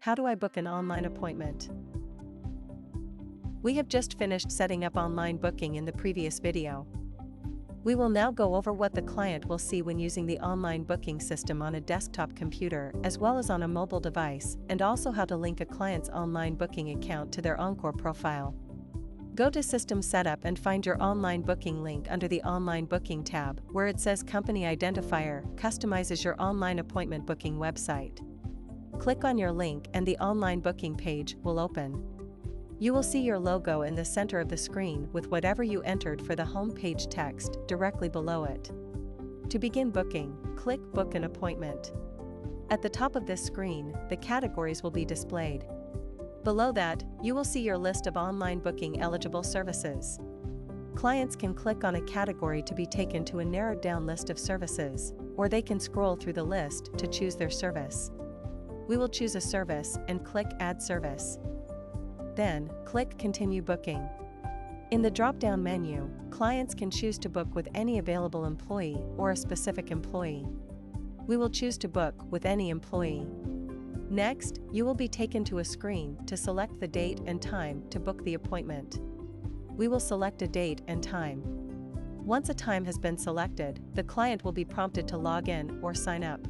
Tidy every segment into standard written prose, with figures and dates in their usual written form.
How do I book an online appointment? We have just finished setting up online booking in the previous video. We will now go over what the client will see when using the online booking system on a desktop computer as well as on a mobile device, and also how to link a client's online booking account to their Encore profile. Go to System Setup and find your online booking link under the Online Booking tab, where it says Company Identifier, customizes your online appointment booking website. Click on your link and the online booking page will open. You will see your logo in the center of the screen with whatever you entered for the home page text directly below it. To begin booking, click Book an Appointment. At the top of this screen, the categories will be displayed. Below that, you will see your list of online booking eligible services. Clients can click on a category to be taken to a narrowed down list of services, or they can scroll through the list to choose their service. We will choose a service and click Add Service. Then, click Continue Booking. In the drop-down menu, clients can choose to book with any available employee or a specific employee. We will choose to book with any employee. Next, you will be taken to a screen to select the date and time to book the appointment. We will select a date and time. Once a time has been selected, the client will be prompted to log in or sign up.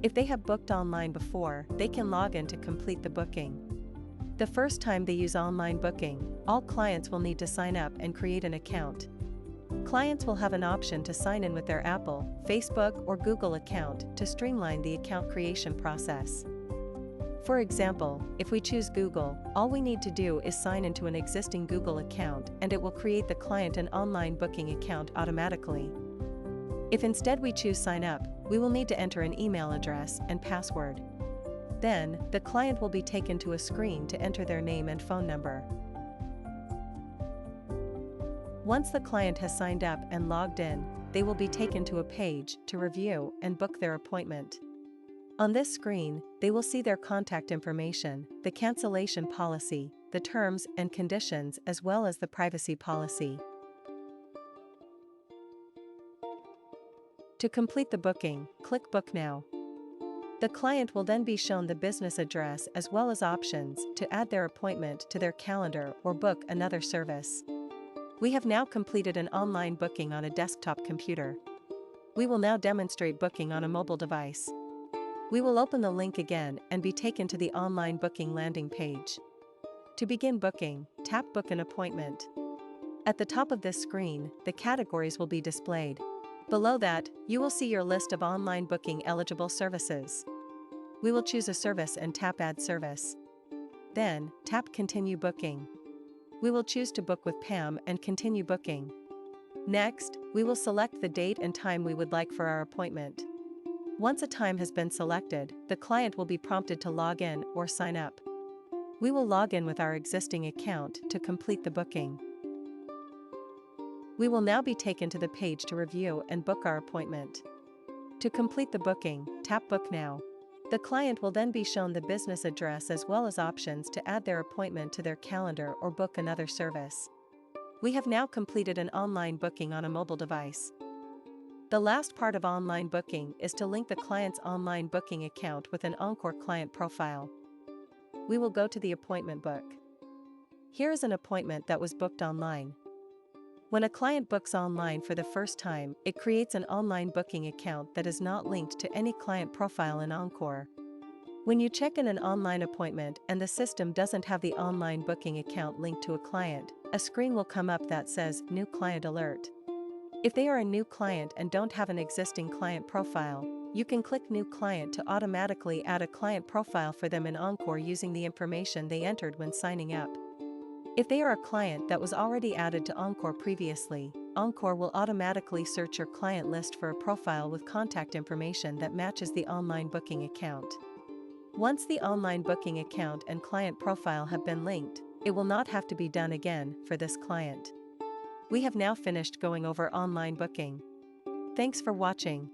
If they have booked online before, they can log in to complete the booking. The first time they use online booking, all clients will need to sign up and create an account. Clients will have an option to sign in with their Apple, Facebook, or Google account to streamline the account creation process. For example, if we choose Google, all we need to do is sign into an existing Google account and it will create the client an online booking account automatically. If instead we choose Sign Up, we will need to enter an email address and password. Then, the client will be taken to a screen to enter their name and phone number. Once the client has signed up and logged in, they will be taken to a page to review and book their appointment. On this screen, they will see their contact information, the cancellation policy, the terms and conditions, as well as the privacy policy. To complete the booking, click Book Now. The client will then be shown the business address as well as options to add their appointment to their calendar or book another service. We have now completed an online booking on a desktop computer. We will now demonstrate booking on a mobile device. We will open the link again and be taken to the online booking landing page. To begin booking, tap Book an Appointment. At the top of this screen, the categories will be displayed. Below that, you will see your list of online booking eligible services. We will choose a service and tap Add Service. Then, tap Continue Booking. We will choose to book with Pam and continue booking. Next, we will select the date and time we would like for our appointment. Once a time has been selected, the client will be prompted to log in or sign up. We will log in with our existing account to complete the booking. We will now be taken to the page to review and book our appointment. To complete the booking, tap Book Now. The client will then be shown the business address as well as options to add their appointment to their calendar or book another service. We have now completed an online booking on a mobile device. The last part of online booking is to link the client's online booking account with an Encore client profile. We will go to the appointment book. Here is an appointment that was booked online. When a client books online for the first time, it creates an online booking account that is not linked to any client profile in Encore. When you check in an online appointment and the system doesn't have the online booking account linked to a client, a screen will come up that says New Client Alert. If they are a new client and don't have an existing client profile, you can click New Client to automatically add a client profile for them in Encore using the information they entered when signing up. If they are a client that was already added to Encore previously, Encore will automatically search your client list for a profile with contact information that matches the online booking account. Once the online booking account and client profile have been linked, it will not have to be done again for this client. We have now finished going over online booking. Thanks for watching.